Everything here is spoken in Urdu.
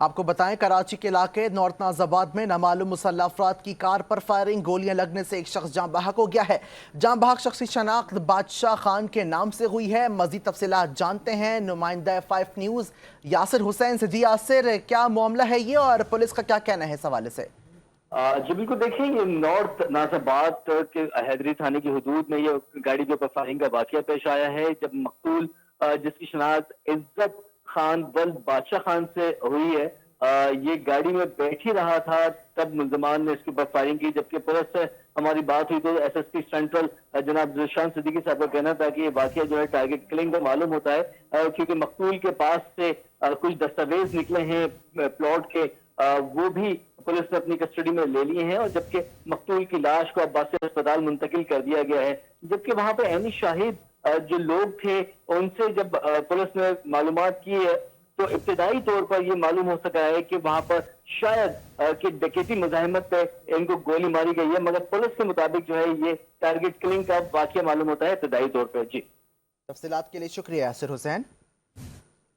آپ کو بتائیں کراچی کے علاقے نارتھ نازآباد میں نامعلوم مسلح افراد کی کار پر فائرنگ، گولیاں لگنے سے ایک شخص جاں بحق ہو گیا ہے۔ جاں بحق شخص کی شناخت بادشاہ خان کے نام سے ہوئی ہے۔ مزید تفصیلات جانتے ہیں نمائندہ 5 نیوز یاسر حسین سے۔ جی یاسر، کیا معاملہ ہے یہ اور پولیس کا کیا کہنا ہے اس حوالے سے؟ جی بالکل، دیکھیں یہ نارتھ نازآباد کے حیدری تھانے کی حدود میں یہ گاڑی کے اوپر فائرنگ کا واقعہ پیش آیا ہے، جب مقتول جس کی شناخت عزت خان ولد بادشاہ خان سے ہوئی ہے، یہ گاڑی میں بیٹھ ہی رہا تھا تب ملزمان نے اس کے اوپر فائرنگ کی۔ جبکہ پولیس سے ہماری بات ہوئی تو ایس ایس پی سینٹرل جناب ذیشان صدیقی صاحب کا کہنا تھا کہ یہ واقعہ جو ہے ٹارگٹ کلنگ کا معلوم ہوتا ہے، کیونکہ مقتول کے پاس سے کچھ دستاویز نکلے ہیں پلاٹ کے، وہ بھی پولیس نے اپنی کسٹڈی میں لے لیے ہیں، اور جبکہ مقتول کی لاش کو عباسی اسپتال منتقل کر دیا گیا ہے۔ جبکہ وہاں پہ عینی شاہد جو لوگ تھے ان سے جب پولیس نے معلومات کی ہے تو ابتدائی طور پر یہ معلوم ہو سکا ہے کہ وہاں پر شاید کہ ڈکیتی مزاحمت پہ ان کو گولی ماری گئی ہے، مگر پولیس کے مطابق جو ہے یہ ٹارگٹ کلنگ کا واقعہ معلوم ہوتا ہے ابتدائی طور پر۔ جی تفصیلات کے لیے شکریہ یاسر حسین۔